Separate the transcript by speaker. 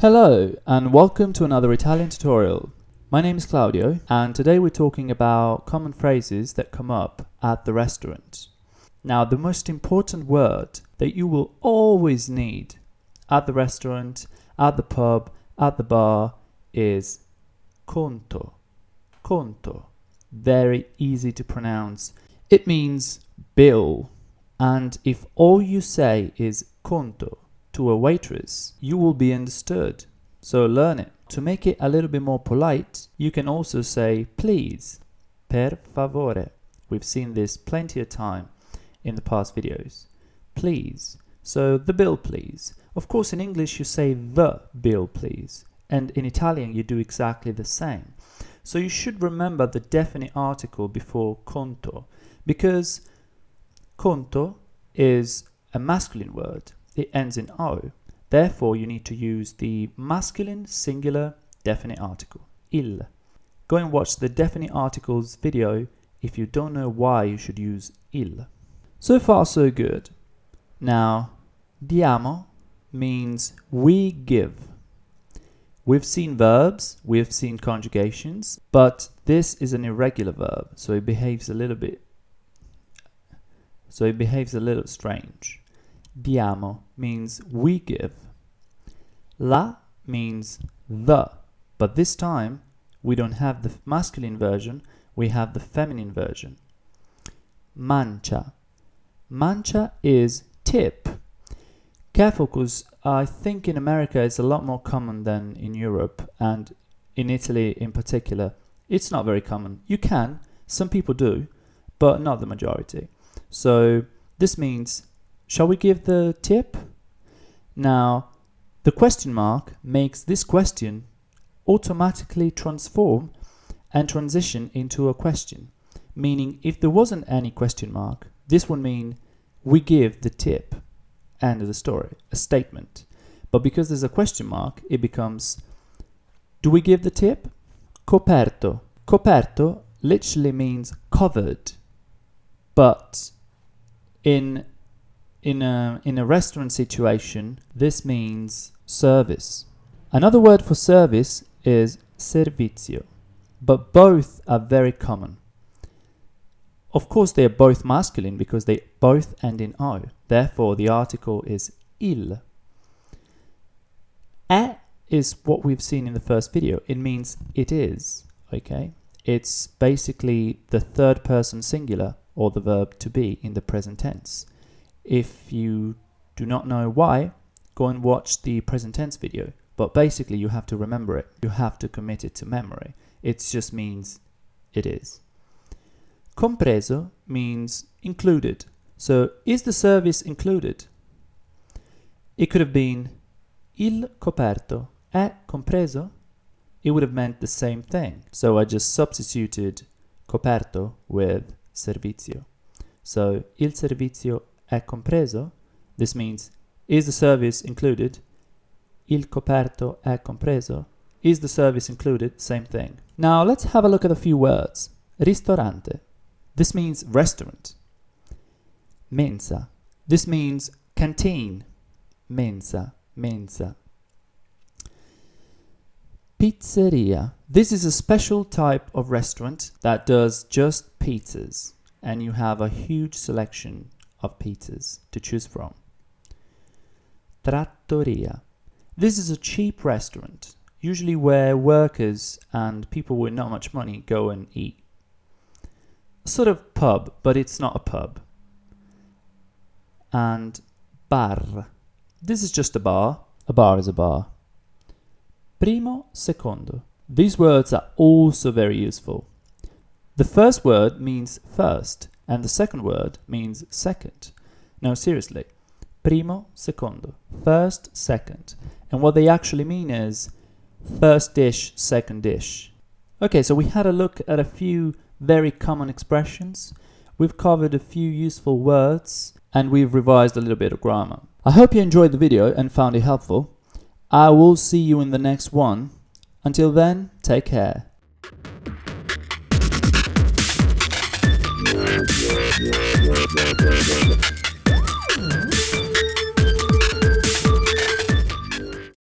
Speaker 1: Hello and welcome to another Italian tutorial. My name is Claudio and today we're talking about common phrases that come up at the restaurant. Now the most important word that you will always need at the restaurant, at the pub, at the bar is conto. Conto. Very easy to pronounce. It means bill, and if all you say is conto to a waitress, you will be understood. So learn it. To make it a little bit more polite, you can also say please, per favore. We've seen this plenty of time in the past videos. Please. So the bill please. Of course in English you say the bill please, and in Italian you do exactly the same. So you should remember the definite article before conto, because conto is a masculine word. It ends in O. Therefore, you need to use the masculine singular definite article, il. Go and watch the definite articles video if you don't know why you should use il. So far, so good. Now, diamo means we give. We've seen verbs, we've seen conjugations, but this is an irregular verb, so it behaves a little strange. Diamo means we give. La means the, but this time we don't have the masculine version, we have the feminine version. Mancia. Mancia is tip. Careful, because I think in America it's a lot more common than in Europe, and in Italy in particular it's not very common. You can, some people do, but not the majority. So this means, shall we give the tip? Now, the question mark makes this question automatically transform and transition into a question. Meaning, if there wasn't any question mark, this would mean we give the tip. End of the story, a statement. But because there's a question mark, it becomes, do we give the tip? Coperto. Coperto literally means covered. But in a restaurant situation, this means service. Another word for service is servizio, but both are very common. Of course, they are both masculine because they both end in O. Therefore, the article is il. È is what we've seen in the first video. It means it is, okay? It's basically the third person singular or the verb to be in the present tense. If you do not know why, go and watch the present tense video. But basically you have to remember it. You have to commit it to memory. It just means it is. Compreso means included. So is the service included? It could have been il coperto è compreso. It would have meant the same thing. So I just substituted coperto with servizio. So il servizio è compreso. This means, is the service included? Il coperto è compreso. Is the service included? Same thing. Now let's have a look at a few words. Ristorante. This means restaurant. Mensa. This means canteen. Mensa, mensa. Pizzeria. This is a special type of restaurant that does just pizzas, and you have a huge selection of pizzas to choose from. Trattoria. This is a cheap restaurant, usually where workers and people with not much money go and eat. A sort of pub, but it's not a pub. And bar. This is just a bar. A bar is a bar. Primo, secondo. These words are also very useful. The first word means first, and the second word means second. No, seriously. Primo, secondo. First, second. And what they actually mean is first dish, second dish. Okay, so we had a look at a few very common expressions. We've covered a few useful words, and we've revised a little bit of grammar. I hope you enjoyed the video and found it helpful. I will see you in the next one. Until then, take care.